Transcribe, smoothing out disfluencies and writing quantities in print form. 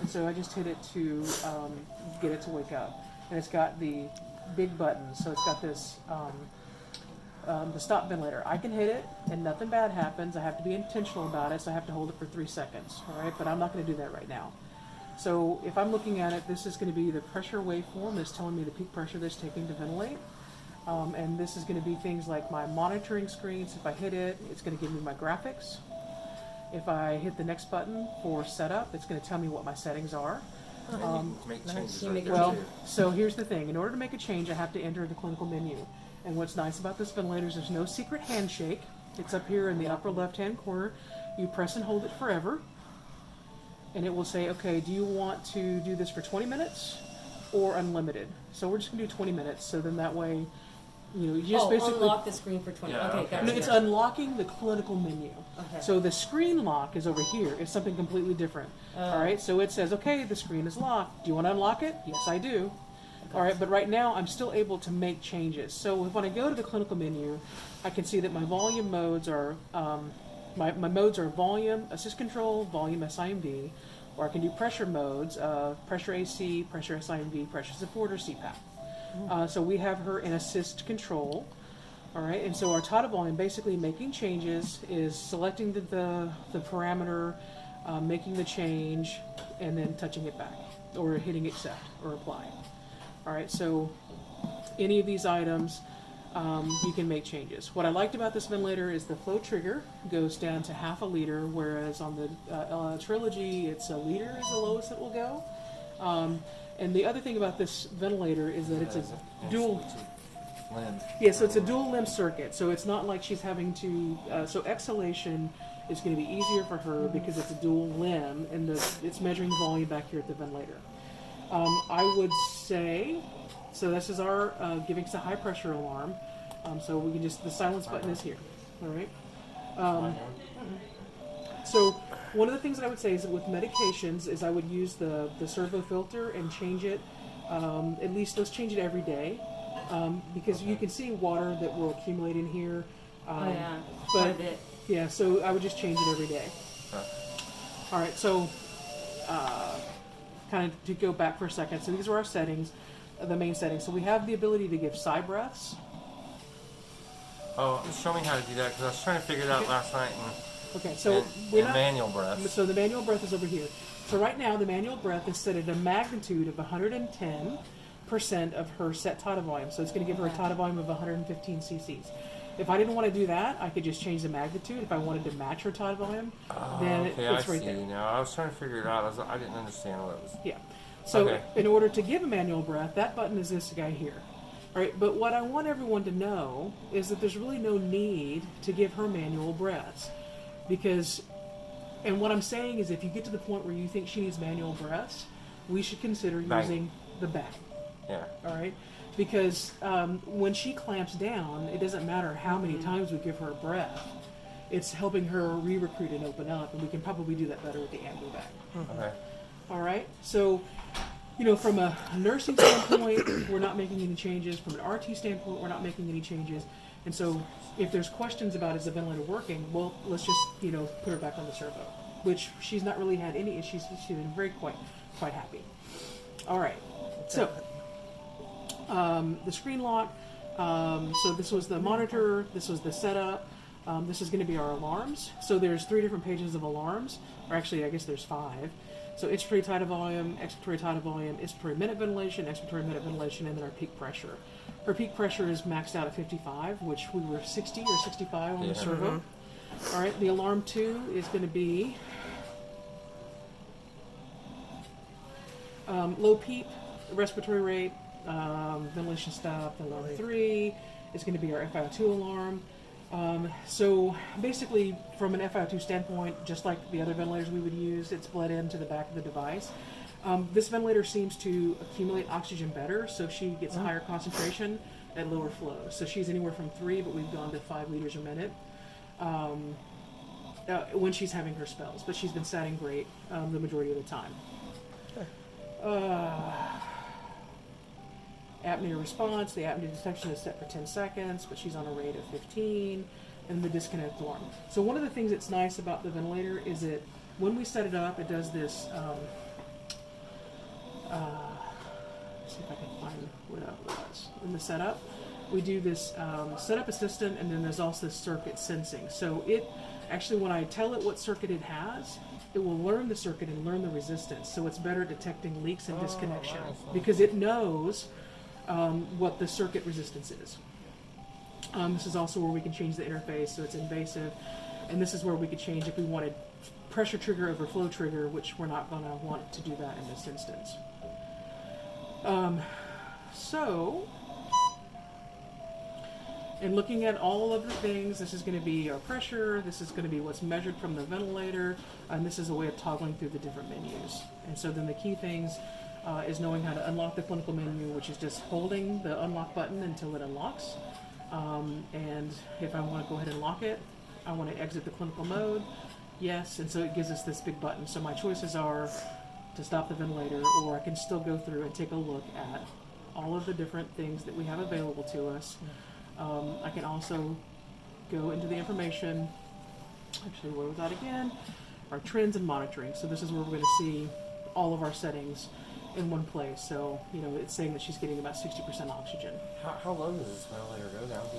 And so I just hit it to get it to wake up. And it's got the big button, so it's got this the stop ventilator. I can hit it and nothing bad happens. I have to be intentional about it, so I have to hold it for 3 seconds. All right, but I'm not going to do that right now. So if I'm looking at it, this is going to be the pressure waveform that's telling me the peak pressure that's taking to ventilate. And this is going to be things like my monitoring screens. If I hit it, it's going to give me my graphics. If I hit the next button for setup, it's going to tell me what my settings are. Make changes. Well, so here's the thing. In order to make a change, I have to enter the clinical menu. And what's nice about this ventilator is there's no secret handshake. It's up here in the upper left-hand corner. You press and hold it forever. And it will say, okay, do you want to do this for 20 minutes or unlimited? So we're just going to do 20 minutes. So then that way, you just basically unlock the screen for 20. Yeah, okay, gotcha. No, it's unlocking the clinical menu. Okay. So the screen lock is over here. It's something completely different. All right. So it says, okay, the screen is locked. Do you want to unlock it? Yes, I do. All right. But right now, I'm still able to make changes. So when I go to the clinical menu, I can see that my volume modes are my modes are volume, assist control, volume SIMV, or I can do pressure modes, pressure AC, pressure SIMV, pressure support, or CPAP. So we have her in assist control. All right, and so our tata volume, basically making changes, is selecting the parameter, making the change, and then touching it back, or hitting accept, or apply. All right, so any of these items, you can make changes. What I liked about this ventilator is the flow trigger goes down to half a liter, whereas on the Trilogy, it's a liter is the lowest it will go. And the other thing about this ventilator is that it's a dual limb. Yeah, so it's a dual limb circuit. So it's not like she's having to. So exhalation is going to be easier for her because it's a dual limb, and it's measuring the volume back here at the ventilator. I would say, so this is our giving us a high pressure alarm. So we can just the silence button is here. All right. So one of the things that I would say is that with medications is I would use the servo filter and change it. At least let's change it every day. Because you can see water that will accumulate in here. But yeah, so I would just change it every day. All right, so kind of to go back for a second. So these are our settings, the main settings. So we have the ability to give sigh breaths. Oh, show me how to do that because I was trying to figure it out last night. Okay, so manual breath. So the manual breath is over here. So right now the manual breath is set at a magnitude of 110% of her set tata volume. So it's going to give her a tata volume of 115 cc's. If I didn't want to do that, I could just change the magnitude. If I wanted to match her tata volume, then it's right there. Now I was trying to figure it out. I didn't understand what it was. Yeah. So in order to give a manual breath, that button is this guy here. All right. But what I want everyone to know is that there's really no need to give her manual breaths, because, and what I'm saying is, if you get to the point where you think she needs manual breaths, we should consider using the bang. Yeah. All right. Because when she clamps down, it doesn't matter how many times we give her a breath. It's helping her re-recruit and open up, and we can probably do that better with the ambu bag. Okay. All right. So, from a nursing standpoint, we're not making any changes. From an RT standpoint, we're not making any changes. And so, if there's questions about is the ventilator working, well, let's just put her back on the servo, which she's not really had any issues. She's been quite happy. All right. So. The screen lock, so this was the monitor, this was the setup, this is going to be our alarms. So there's 3 different pages of alarms, or actually I guess there's 5. So inspiratory tata volume, expiratory tata volume, inspiratory minute ventilation, expiratory minute ventilation, and then our peak pressure. Her peak pressure is maxed out at 55, which we were 60 or 65 on the servo. All right, the alarm 2 is going to be low PEEP, respiratory rate, ventilation stop. Alarm 3 is going to be our FiO2 alarm. So basically, from an FiO2 standpoint, just like the other ventilators we would use, it's bled into the back of the device. This ventilator seems to accumulate oxygen better, so she gets a higher concentration at lower flows. So she's anywhere from 3, but we've gone to 5 liters a minute when she's having her spells. But she's been satting great the majority of the time. Apnea response, the apnea detection is set for 10 seconds, but she's on a rate of 15, and the disconnect alarm. So one of the things that's nice about the ventilator is that when we set it up, it does this see if I can find what it was. In the setup, we do this setup assistant, and then there's also this circuit sensing. So it actually, when I tell it what circuit it has, it will learn the circuit and learn the resistance. So it's better detecting leaks and disconnection because it knows what the circuit resistance is. This is also where we can change the interface, so it's invasive. And this is where we could change if we wanted pressure trigger over flow trigger, which we're not going to want to do that in this instance. And looking at all of the things, this is going to be our pressure, this is going to be what's measured from the ventilator, and this is a way of toggling through the different menus. And so then the key things is knowing how to unlock the clinical menu, which is just holding the unlock button until it unlocks. And if I want to go ahead and lock it, I want to exit the clinical mode, yes, and so it gives us this big button. So my choices are to stop the ventilator, or I can still go through and take a look at all of the different things that we have available to us. I can also go into the information, actually where was that again? Our trends and monitoring. So this is where we're going to see all of our settings in one place. So, you know, it's saying that she's getting about 60% oxygen. How low does this ventilator go down to?